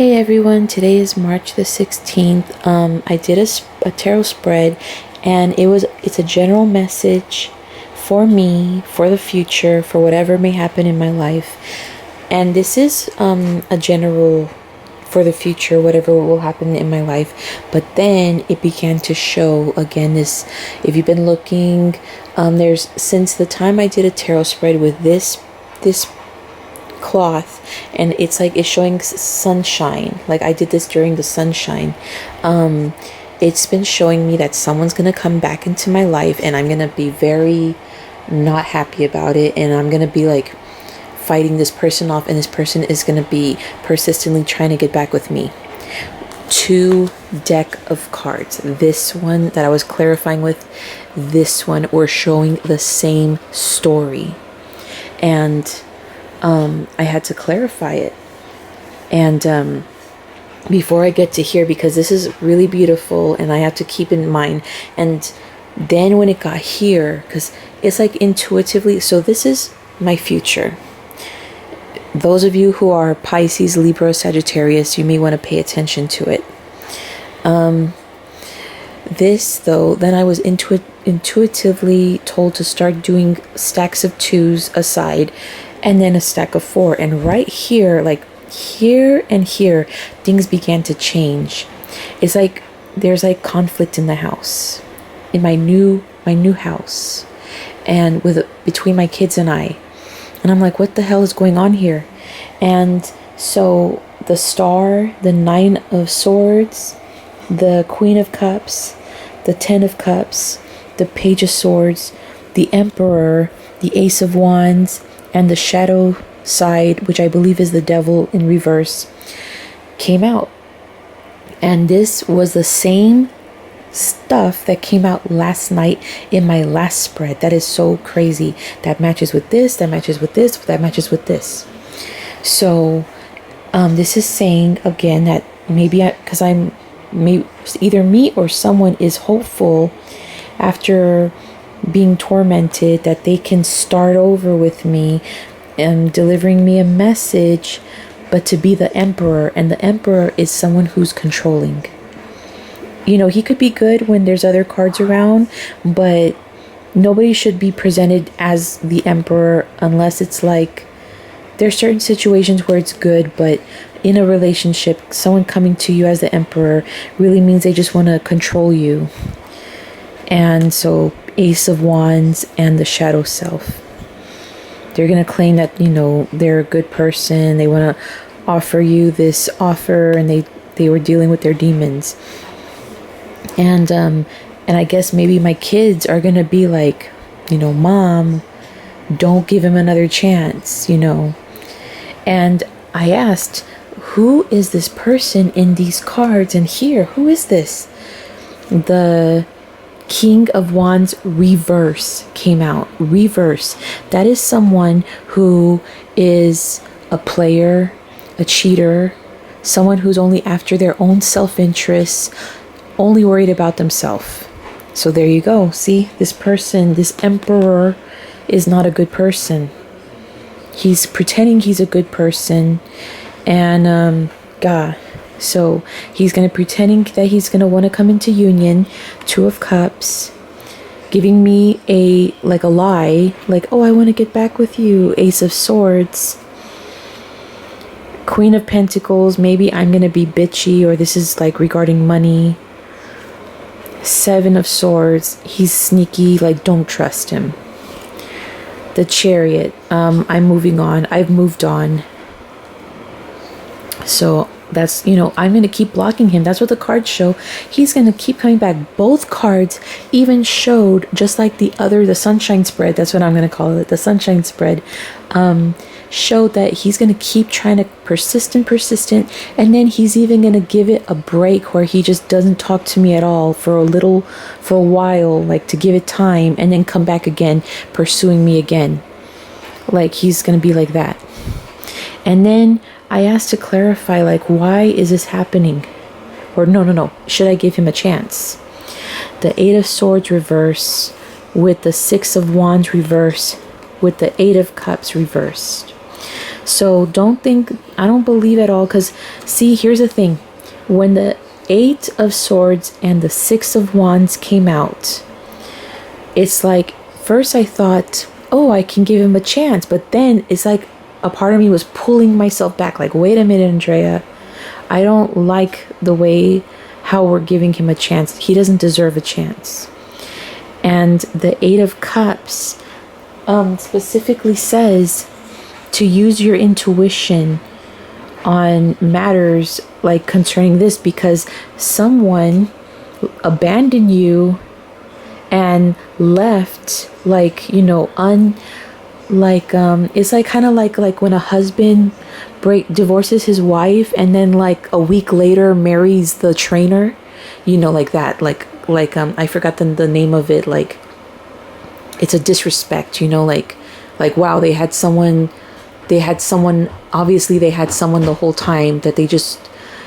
Hey everyone, today is March the 16th. I did a tarot spread, and it's a general message for me, for the future, for whatever may happen in my life. And this is a general for the future, whatever will happen in my life. But then it began to show again this, if you've been looking, there's, since the time I did a tarot spread with this cloth, and it's like it's showing sunshine, like I did this during the sunshine. It's been showing me that someone's gonna come back into my life, and I'm gonna be very not happy about it, and I'm gonna be like fighting this person off, and this person is gonna be persistently trying to get back with me. 2 deck of cards, this one that I was clarifying with, this one were showing the same story, and I had to clarify it. And before I get to here, because this is really beautiful and I have to keep in mind, and then when it got here, because it's like intuitively, so this is my future. Those of you who are Pisces, Libra, Sagittarius, you may want to pay attention to it. This though, then I was intuitively told to start doing stacks of 2s aside, and then a stack of 4, and right here, like here and here, things began to change. It's like there's like conflict in the house, in my new house, and between my kids and I, and I'm like, what the hell is going on here? And so the Star, the 9 of Swords, the Queen of Cups, the 10 of Cups, the Page of Swords, the Emperor, the Ace of Wands, and the shadow side, which I believe is the devil in reverse, came out. And this was the same stuff that came out last night in my last spread. That is so crazy. That matches with this, that matches with this, that matches with this. So this is saying again that maybe either me or someone is hopeful after being tormented that they can start over with me and delivering me a message, but to be the Emperor. And the Emperor is someone who's controlling. You know, he could be good when there's other cards around, but nobody should be presented as the Emperor unless it's like there's certain situations where it's good, but in a relationship, someone coming to you as the Emperor really means they just want to control you. And so Ace of Wands and the shadow self, they're going to claim that, you know, they're a good person. They want to offer you this offer, and they were dealing with their demons. And I guess maybe my kids are going to be like, you know, Mom, don't give him another chance, you know. And I asked, who is this person in these cards? And here, who is this? The King of Wands reverse came out. Reverse. That is someone who is a player, a cheater, someone who's only after their own self-interest, only worried about themselves. So there you go. See, this person, this Emperor, is not a good person. He's pretending he's a good person, and God. So he's going to pretending that he's going to want to come into union. 2 of Cups, giving me a lie, like, oh, I want to get back with you. Ace of Swords, Queen of Pentacles, maybe I'm going to be bitchy, or this is like regarding money. 7 of Swords, he's sneaky, like, don't trust him. The Chariot, I'm moving on. I've moved on. So that's, you know, I'm going to keep blocking him. That's what the cards show. He's going to keep coming back. Both cards even showed, just like the sunshine spread, that's what I'm going to call it, the sunshine spread, showed that he's going to keep trying to persistent, and then he's even going to give it a break where he just doesn't talk to me at all for a while, like to give it time, and then come back again, pursuing me again. Like he's going to be like that. And then I asked to clarify, like, why is this happening? Or no, should I give him a chance? The 8 of Swords reverse with the 6 of Wands reverse with the 8 of Cups reversed. So don't think I don't believe at all, because see, here's the thing. When the Eight of Swords and the Six of Wands came out, it's like, first I thought, oh, I can give him a chance. But then it's like a part of me was pulling myself back. Like, wait a minute, Andrea. I don't like the way how we're giving him a chance. He doesn't deserve a chance. And the Eight of Cups specifically says to use your intuition on matters like concerning this, because someone abandoned you and left, like, you know, it's like kind of like when a husband divorces his wife and then like a week later marries the trainer, you know, like that, like I forgot the name of it. Like, it's a disrespect, you know, like wow, they had someone, obviously they had someone the whole time, that they just,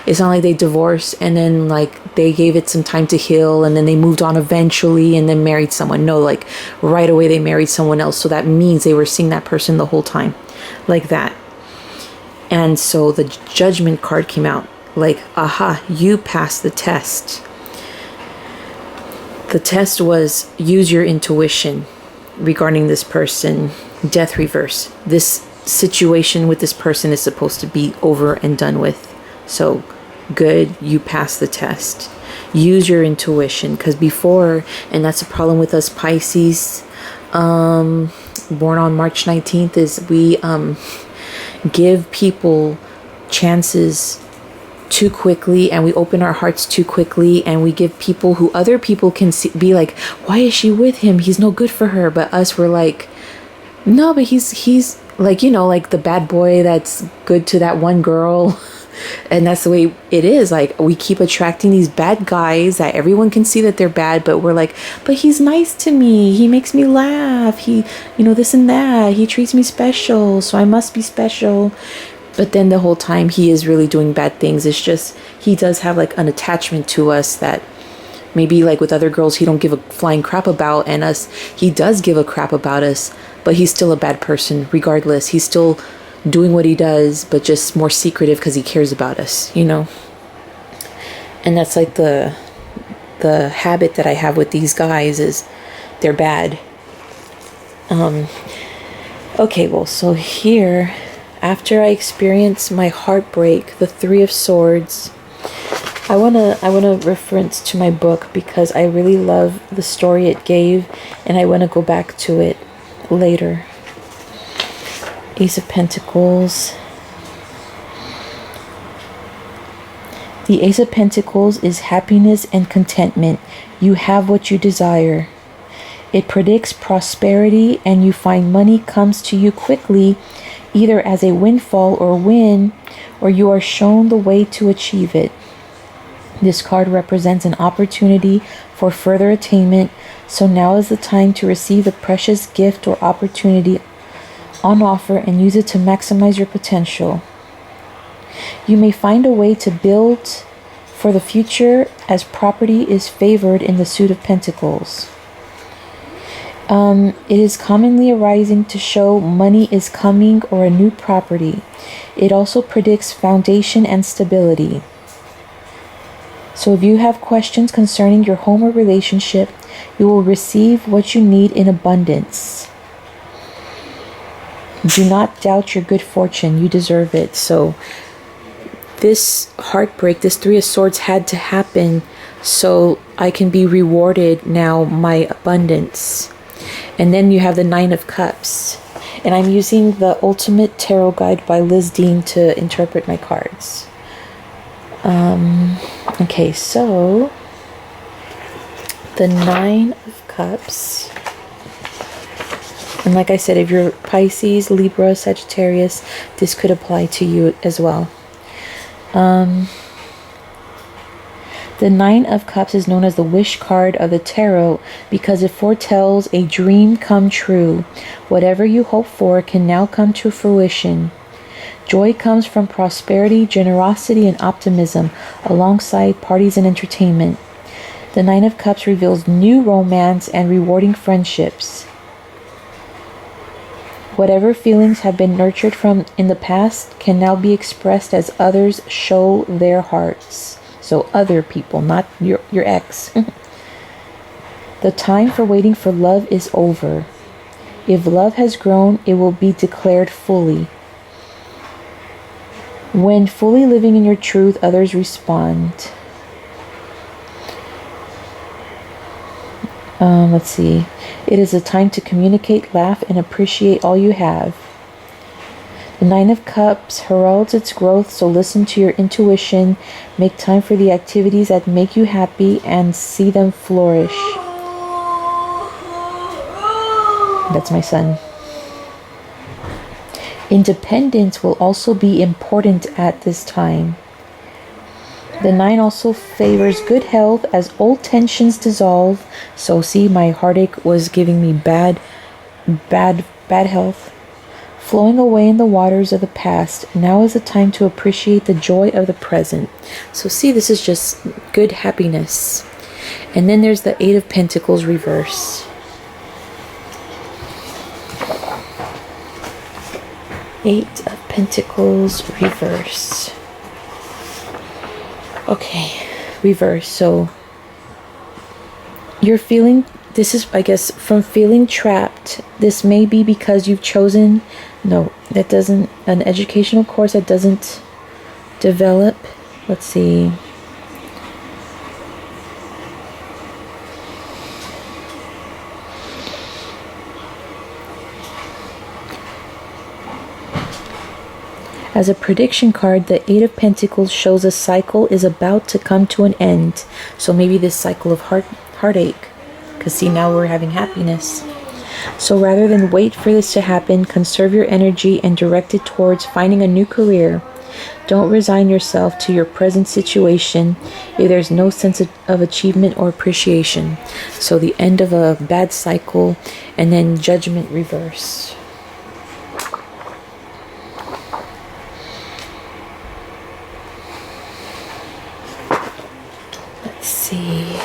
it's not like they divorced and then like they gave it some time to heal and then they moved on eventually and then married someone. No, like right away they married someone else. So that means they were seeing that person the whole time, like that. And so the Judgment card came out, like, aha, you passed the test. The test was use your intuition regarding this person. Death reverse. This situation with this person is supposed to be over and done with. So good, you passed the test. Use your intuition, because before, and that's a problem with us Pisces, born on March 19th, is we give people chances too quickly, and we open our hearts too quickly, and we give people who other people can see, be like, why is she with him? He's no good for her. But us, we're like, no, but he's like, you know, like the bad boy that's good to that one girl. And that's the way it is. Like, we keep attracting these bad guys that everyone can see that they're bad, but we're like, but he's nice to me, he makes me laugh, he, you know, this and that, he treats me special, so I must be special. But then the whole time he is really doing bad things. It's just, he does have like an attachment to us that maybe like with other girls he don't give a flying crap about, and us, he does give a crap about us, but he's still a bad person regardless. He's still doing what he does, but just more secretive because he cares about us, you know. And that's like the habit that I have with these guys, is they're bad. Okay, well, so here, after I experience my heartbreak, the Three of Swords, I wanna reference to my book, because I really love the story it gave, and I want to go back to it later. Ace of Pentacles. The Ace of Pentacles is happiness and contentment. You have what you desire. It predicts prosperity, and you find money comes to you quickly, either as a windfall or win, or you are shown the way to achieve it. This card represents an opportunity for further attainment, so now is the time to receive the precious gift or opportunity on offer and use it to maximize your potential. You may find a way to build for the future, as property is favored in the Suit of Pentacles. It is commonly arising to show money is coming or a new property. It also predicts foundation and stability. So if you have questions concerning your home or relationship, you will receive what you need in abundance. Do not doubt your good fortune. You deserve it. So this heartbreak, this Three of Swords had to happen so I can be rewarded now my abundance. And then you have the Nine of Cups. And I'm using the Ultimate Tarot Guide by Liz Dean to interpret my cards. Okay, so the Nine of Cups. And like I said, if you're Pisces, Libra, Sagittarius, this could apply to you as well. The Nine of Cups is known as the wish card of the tarot because it foretells a dream come true. Whatever you hope for can now come to fruition. Joy comes from prosperity, generosity, and optimism, alongside parties and entertainment. The Nine of Cups reveals new romance and rewarding friendships. Whatever feelings have been nurtured from in the past can now be expressed as others show their hearts. So other people, not your ex. The time for waiting for love is over. If love has grown, it will be declared fully. When fully living in your truth, others respond. Let's see. It is a time to communicate, laugh, and appreciate all you have. The Nine of Cups heralds its growth, so listen to your intuition. Make time for the activities that make you happy and see them flourish. That's my son. Independence will also be important at this time. The 9 also favors good health as old tensions dissolve. So see, my heartache was giving me bad health. Flowing away in the waters of the past. Now is the time to appreciate the joy of the present. So see, this is just good happiness. And then there's the 8 of Pentacles reverse. 8 of Pentacles reverse. Okay, reverse. So you're feeling, this is, I guess, from feeling trapped. This may be because you've chosen, no, that doesn't, an educational course that doesn't develop. Let's see. As a prediction card, the 8 of Pentacles shows a cycle is about to come to an end. So maybe this cycle of heartache. Because see, now we're having happiness. So rather than wait for this to happen, conserve your energy and direct it towards finding a new career. Don't resign yourself to your present situation if there's no sense of achievement or appreciation. So the end of a bad cycle, and then Judgment reverse. See.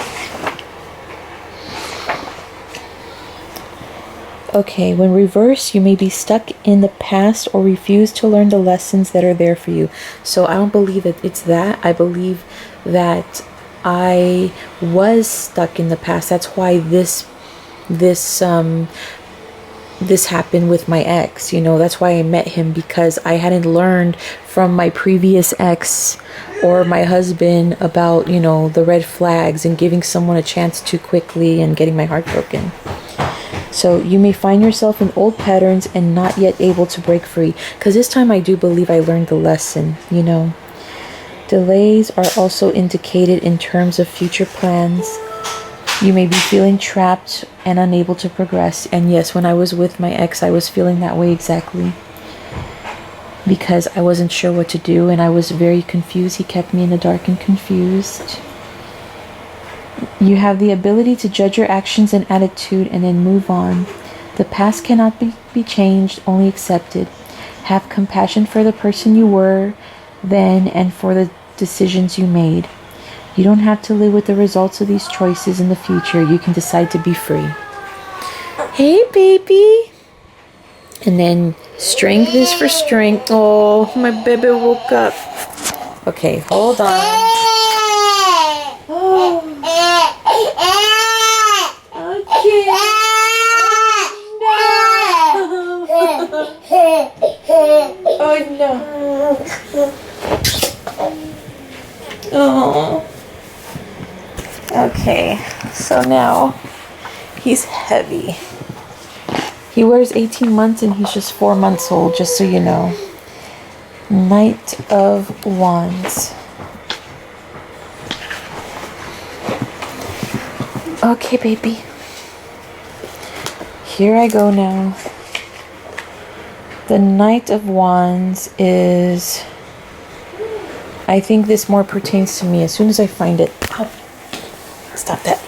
Okay, when reverse, you may be stuck in the past or refuse to learn the lessons that are there for you. So I don't believe that it's that. I believe that I was stuck in the past. That's why this happened with my ex. You know, that's why I met him, because I hadn't learned from my previous ex or my husband about, you know, the red flags and giving someone a chance too quickly and getting my heart broken. So you may find yourself in old patterns and not yet able to break free, because this time I do believe I learned the lesson, you know. Delays are also indicated in terms of future plans. You may be feeling trapped and unable to progress. And yes, when I was with my ex, I was feeling that way exactly. Because I wasn't sure what to do and I was very confused. He kept me in the dark and confused. You have the ability to judge your actions and attitude and then move on. The past cannot be changed, only accepted. Have compassion for the person you were then and for the decisions you made. You don't have to live with the results of these choices in the future. You can decide to be free. Hey, baby. And then strength is for strength. Oh, my baby woke up. Okay, hold on. Oh. Okay. No. Oh, no. Oh. Okay, so now he's heavy. He wears 18 months and he's just 4 months old, just so you know. Knight of Wands. Okay, baby. Here I go now. The Knight of Wands is... I think this more pertains to me. As soon as I find it... Oh, stop that.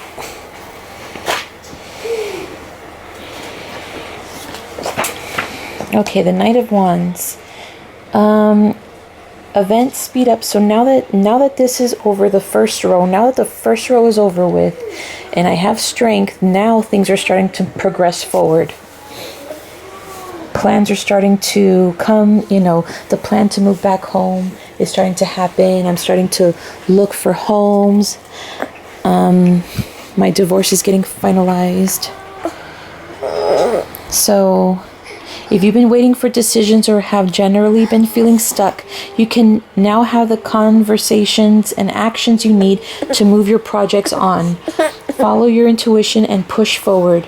Okay, the Knight of Wands. Events speed up. So now that this is over, the first row, now that the first row is over with, and I have strength, now things are starting to progress forward. plans are starting to come, the plan to move back home is starting to happen. I'm starting to look for homes. My divorce is getting finalized. So if you've been waiting for decisions or have generally been feeling stuck, you can now have the conversations and actions you need to move your projects on. Follow your intuition and push forward.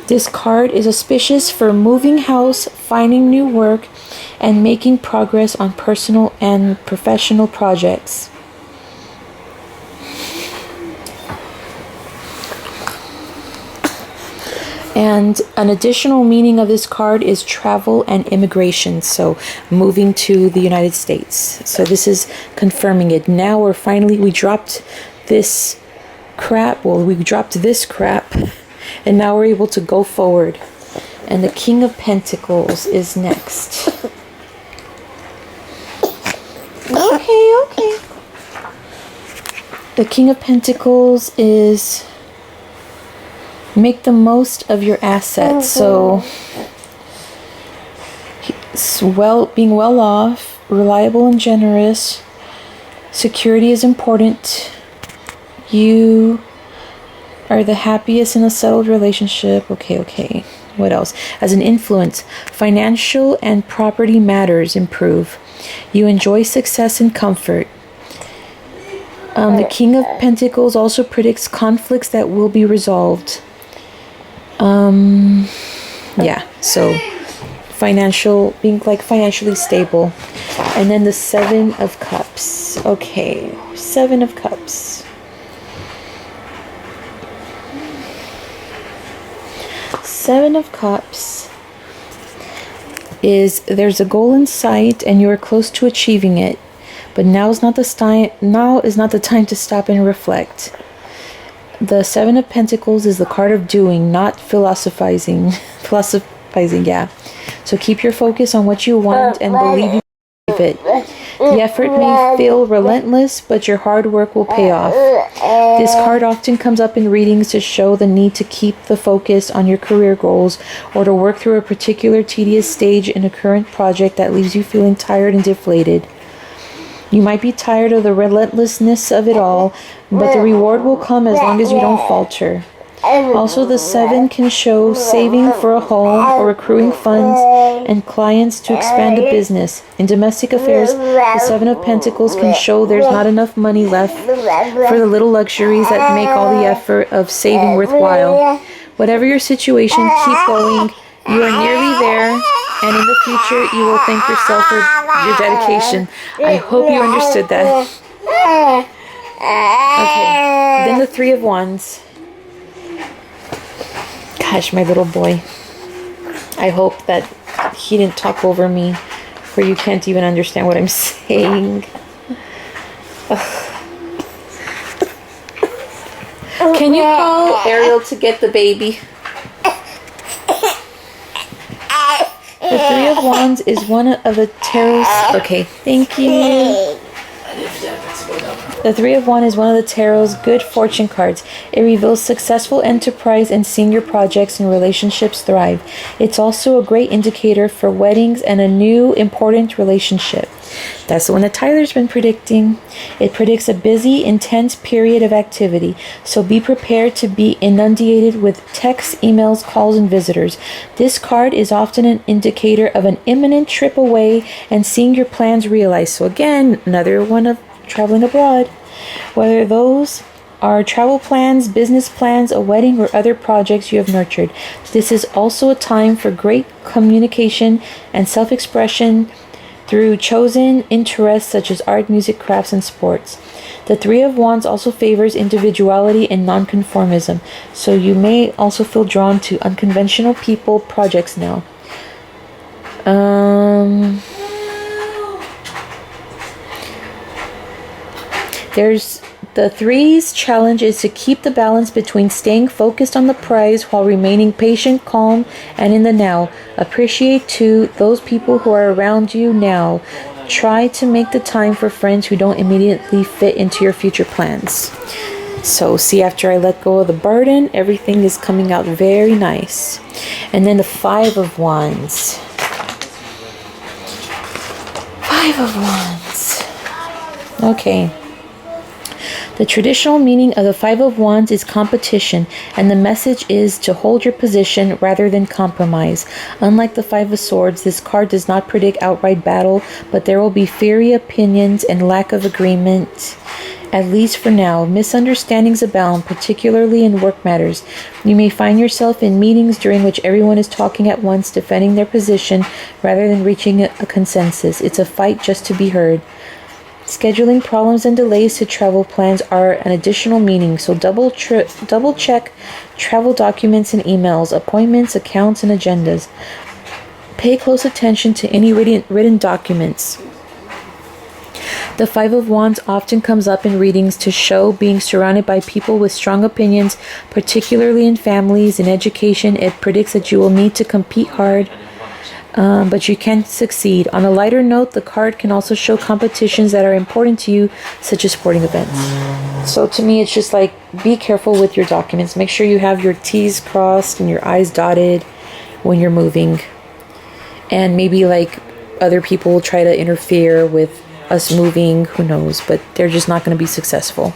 This card is auspicious for moving house, finding new work, and making progress on personal and professional projects. And an additional meaning of this card is travel and immigration. So moving to the United States. So this is confirming it. Now we dropped this crap. Well, we dropped this crap. And now we're able to go forward. And the King of Pentacles is next. Okay. The King of Pentacles is make the most of your assets. So being well off, reliable and generous. Security is important. You are the happiest in a settled relationship. Okay. What else? As an influence, financial and property matters improve. You enjoy success and comfort. The King of Pentacles also predicts conflicts that will be resolved. So being financially stable. And then the Seven of Cups. Okay, Seven of Cups. Seven of Cups is there's a goal in sight and you are close to achieving it, but now is not the time to stop and reflect. The Seven of Pentacles is the card of doing, not philosophizing. Yeah. So keep your focus on what you want and believe you can achieve it. The effort may feel relentless, but your hard work will pay off. This card often comes up in readings to show the need to keep the focus on your career goals or to work through a particular tedious stage in a current project that leaves you feeling tired and deflated. You might be tired of the relentlessness of it all, but the reward will come as long as you don't falter. Also, the Seven can show saving for a home or accruing funds and clients to expand a business. In domestic affairs, the Seven of Pentacles can show there's not enough money left for the little luxuries that make all the effort of saving worthwhile. Whatever your situation, keep going. You are nearly there, and in the future, you will thank yourself for your dedication. I hope you understood that. Okay, then the Three of Wands. Gosh, my little boy. I hope that he didn't talk over me where you can't even understand what I'm saying. Ugh. Can you call Ariel to get the baby? The Three of Wands is one of the tarot's... Okay, thank you. The Three of Wands is one of the tarot's good fortune cards. It reveals successful enterprise and seeing your projects and relationships thrive. It's also a great indicator for weddings and a new important relationship. That's the one that Tyler's been predicting. It predicts a busy, intense period of activity. So be prepared to be inundated with texts, emails, calls, and visitors. This card is often an indicator of an imminent trip away and seeing your plans realized. So again, another one of traveling abroad. Whether those are travel plans, business plans, a wedding, or other projects you have nurtured. This is also a time for great communication and self-expression through chosen interests such as art, music, crafts, and sports. The Three of Wands also favors individuality and nonconformism, so you may also feel drawn to unconventional people, projects now. There's the Three's challenge is to keep the balance between staying focused on the prize while remaining patient, calm, and in the now. Appreciate too those people who are around you now. Try to make the time for friends who don't immediately fit into your future plans. So see, after I let go of the burden, everything is coming out very nice. And then the Five of Wands. Five of Wands. Okay. The traditional meaning of the Five of Wands is competition, and the message is to hold your position rather than compromise. Unlike the Five of Swords, this card does not predict outright battle, but there will be fiery opinions and lack of agreement. At least for now, misunderstandings abound, particularly in work matters. You may find yourself in meetings during which everyone is talking at once, defending their position rather than reaching a consensus. It's a fight just to be heard. Scheduling problems and delays to travel plans are an additional meaning, so double check travel documents and emails, appointments, accounts, and agendas. Pay close attention to any written documents. The Five of Wands often comes up in readings to show being surrounded by people with strong opinions, particularly in families and education. It predicts that you will need to compete hard, but you can succeed. On a lighter note, the card can also show competitions that are important to you, such as sporting events. So to me, it's just like, be careful with your documents. Make sure you have your T's crossed and your I's dotted when you're moving. And maybe like other people will try to interfere with us moving, who knows, but they're just not going to be successful.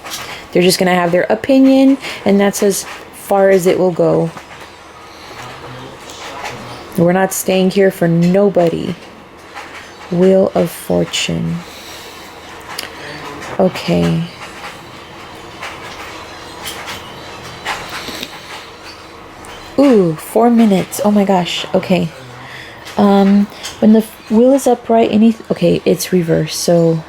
They're just going to have their opinion, and that's as far as it will go. We're not staying here for nobody. Wheel of Fortune. Okay. Ooh, 4 minutes. Oh my gosh. Okay. When the wheel is upright, okay, it's reverse. So,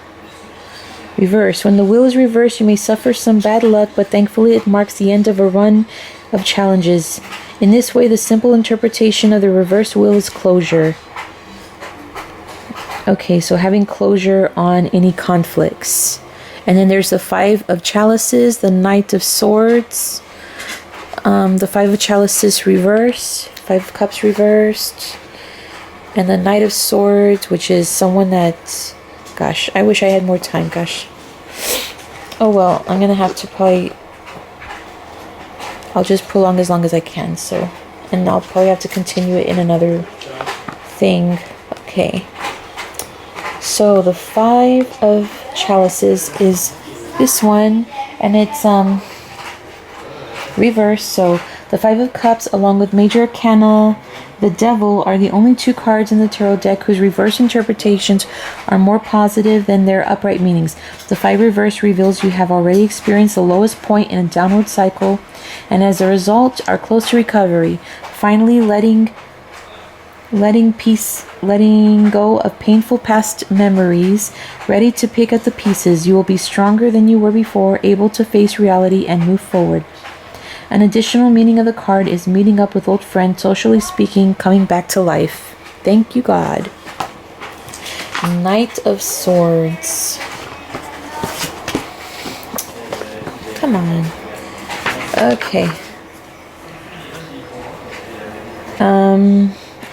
reverse. When the wheel is reversed, you may suffer some bad luck, but thankfully it marks the end of a run of challenges. In this way, the simple interpretation of the reverse wheel is closure. Okay, so having closure on any conflicts. And then there's the Five of Chalices, the Knight of Swords, the Five of Chalices reversed, Five of Cups reversed, and the Knight of Swords, which is someone that, gosh, I wish I had more time, gosh. Oh well, I'm gonna have to probably, I'll just prolong as long as I can, so, and I'll probably have to continue it in another thing. Okay. So the Five of Chalices is this one, and it's reverse. So the Five of Cups, along with Major Arcana, the Devil, are the only two cards in the tarot deck whose reverse interpretations are more positive than their upright meanings. The Five reverse reveals you have already experienced the lowest point in a downward cycle, and as a result are close to recovery. Finally, letting go of painful past memories, ready to pick up the pieces. You will be stronger than you were before, able to face reality and move forward. An additional meaning of the card is meeting up with old friends, socially speaking, coming back to life. Thank you, God. Knight of Swords. Come on. Okay.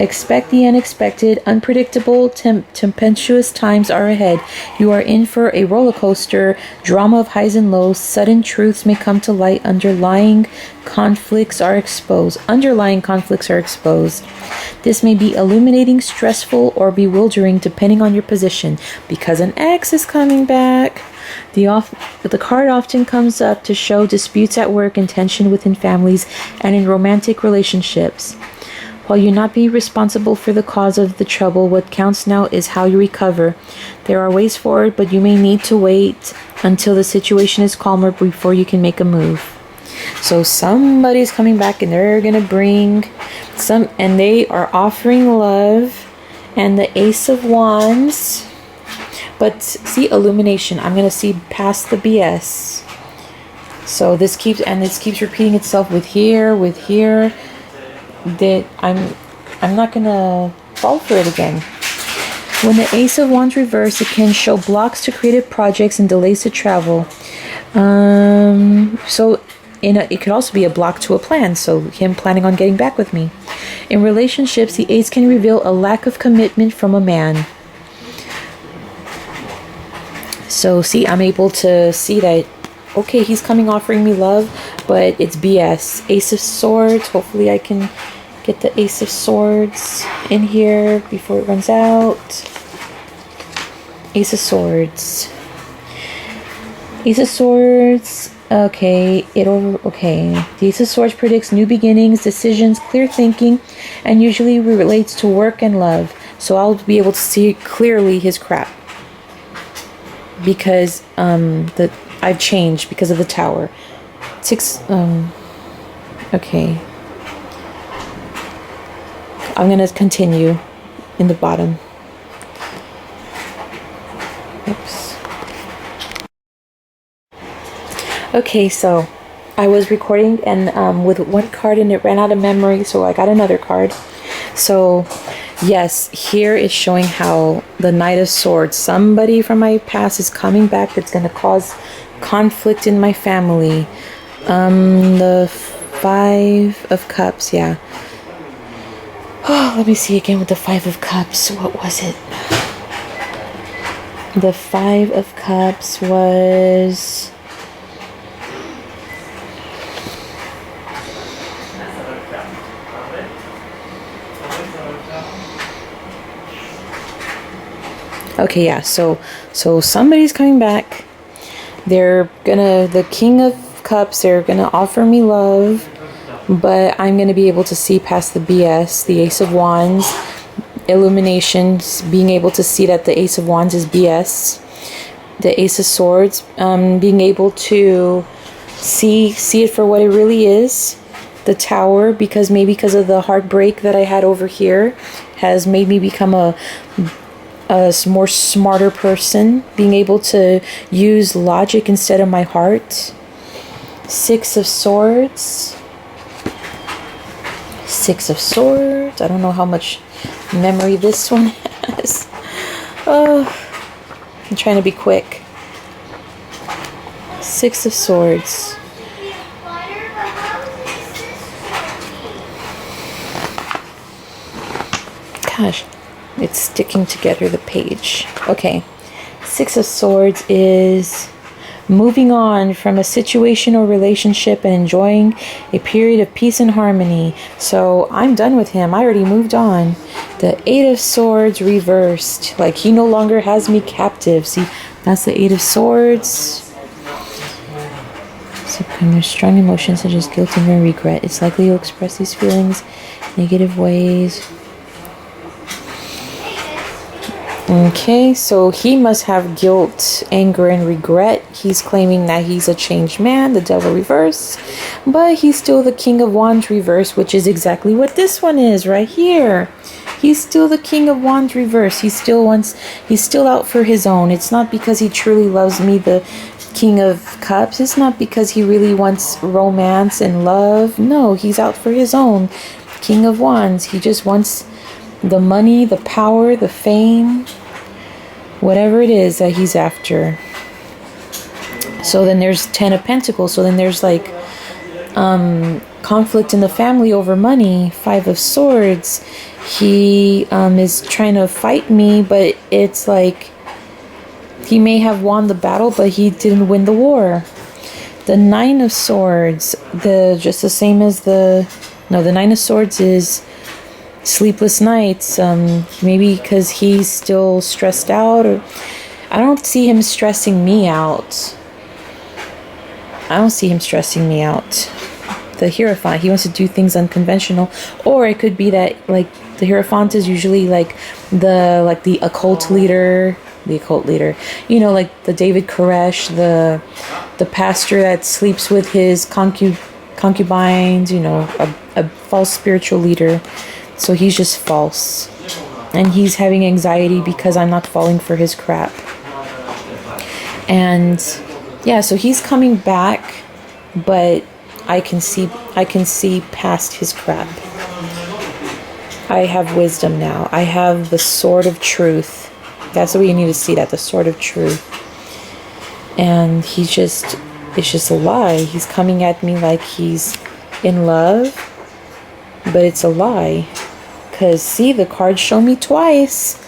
Expect the unexpected. Unpredictable, tempestuous times are ahead. You are in for a roller coaster, drama of highs and lows. Sudden truths may come to light. Underlying conflicts are exposed. This may be illuminating, stressful, or bewildering depending on your position. Because an ex is coming back. The card often comes up to show disputes at work and tension within families and in romantic relationships. While you not be responsible for the cause of the trouble, what counts now is how you recover. There are ways forward, but you may need to wait until the situation is calmer before you can make a move. So somebody's coming back and they're going to bring some, and they are offering love, and the Ace of Wands. But see, illumination. I'm going to see past the BS. So this keeps repeating itself with here, that I'm not gonna fall for it again. When the Ace of Wands reverse, it can show blocks to creative projects and delays to travel. It could also be a block to a plan, so him planning on getting back with me. In relationships, the Ace can reveal a lack of commitment from a man. So see, I'm able to see that okay, he's coming offering me love, but it's BS. Ace of Swords. Hopefully I can get the Ace of Swords in here before it runs out. Ace of Swords. Ace of Swords. Okay, okay. The Ace of Swords predicts new beginnings, decisions, clear thinking, and usually relates to work and love. So I'll be able to see clearly his crap. Because I've changed because of the Tower. Okay. I'm gonna continue in the bottom. Oops. Okay, so I was recording and with one card and it ran out of memory, so I got another card. So yes, here is showing how the Knight of Swords, somebody from my past is coming back that's going to cause conflict in my family. The Five of Cups, yeah. Oh, let me see again with the Five of Cups. What was it? The Five of Cups was... Okay, yeah, so somebody's coming back. They're gonna, the King of Cups, they're gonna offer me love, but I'm gonna be able to see past the BS. The Ace of Wands, illuminations, being able to see that the Ace of Wands is BS. The Ace of Swords, being able to see it for what it really is. The Tower, because of the heartbreak that I had over here, has made me become a more smarter person, being able to use logic instead of my heart. Six of Swords. Six of Swords. I don't know how much memory this one has. Oh, I'm trying to be quick. Six of Swords. Gosh. It's sticking together the page. Okay. Six of Swords is moving on from a situation or relationship and enjoying a period of peace and harmony. So I'm done with him. I already moved on. The Eight of Swords reversed. Like he no longer has me captive. See, that's the Eight of Swords. So there's strong emotions such as guilt and regret. It's likely you'll express these feelings in negative ways. Okay, so he must have guilt, anger, and regret. He's claiming that he's a changed man, the Devil reverse, but he's still the King of Wands reverse, which is exactly what this one is right here. He's still the King of Wands reverse. He's still out for his own. It's not because he truly loves me, the King of Cups. It's not because he really wants romance and love. No, he's out for his own. King of Wands. He just wants the money, the power, the fame, whatever it is that he's after. So then there's 10 of Pentacles. So then there's like conflict in the family over money. Five of Swords. He is trying to fight me, but it's like he may have won the battle, but he didn't win the war. The Nine of Swords, just the same as the Nine of Swords is sleepless nights, maybe because he's still stressed out, or I don't see him stressing me out. The Hierophant, he wants to do things unconventional, or it could be that like the Hierophant is usually like the occult leader, you know, like the David Koresh, the pastor that sleeps with his concubines, you know, a false spiritual leader. So he's just false. And he's having anxiety because I'm not falling for his crap. And yeah, so he's coming back, but I can see past his crap. I have wisdom now. I have the sword of truth. That's the way you need to see that, the sword of truth. And it's just a lie. He's coming at me like he's in love, but it's a lie. Because, see, the cards show me twice.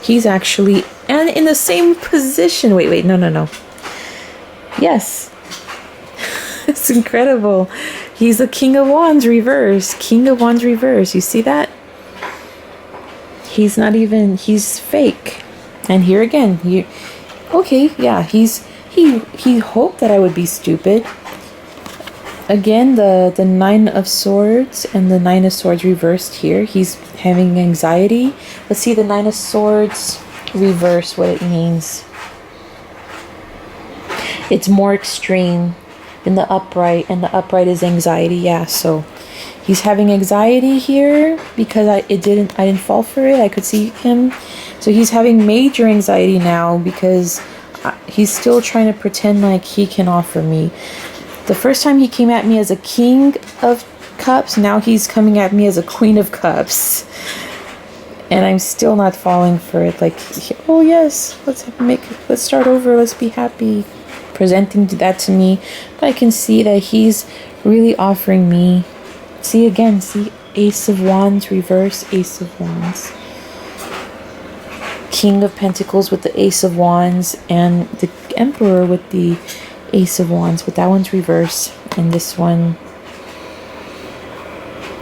He's actually, and in the same position. Wait, no. Yes. It's incredible. He's the King of Wands reverse. King of Wands reverse. You see that? He's not even, he's fake. And here again, okay, yeah, he hoped that I would be stupid. Again, the Nine of Swords and the Nine of Swords reversed here. He's having anxiety. Let's see the Nine of Swords reverse, what it means. It's more extreme in the upright, and the upright is anxiety. Yeah, so he's having anxiety here because I didn't fall for it. I could see him. So he's having major anxiety now because he's still trying to pretend like he can offer me. The first time he came at me as a King of Cups, now he's coming at me as a Queen of Cups. And I'm still not falling for it. Like, oh yes, let's start over, let's be happy. Presenting that to me. But I can see that he's really offering me. See again, see Ace of Wands, reverse Ace of Wands. King of Pentacles with the Ace of Wands, and the Emperor with the Ace of Wands, but that one's reverse, and this one.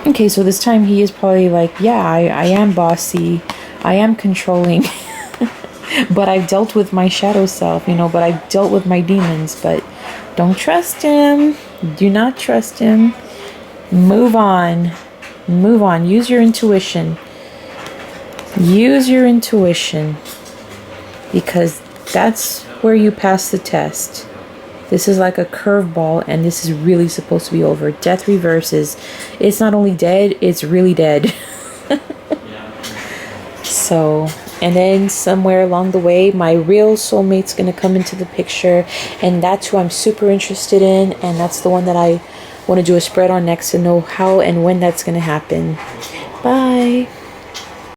Okay, so this time he is probably like, yeah, I am bossy, I am controlling, but I've dealt with my shadow self, but I've dealt with my demons, but don't trust him. Do not trust him. Move on. Move on. Use your intuition. Use your intuition, because that's where you pass the test. This is like a curveball, and this is really supposed to be over. Death reverses. It's not only dead, it's really dead. So, and then somewhere along the way, my real soulmate's going to come into the picture, and that's who I'm super interested in, and that's the one that I want to do a spread on next to know how and when that's going to happen.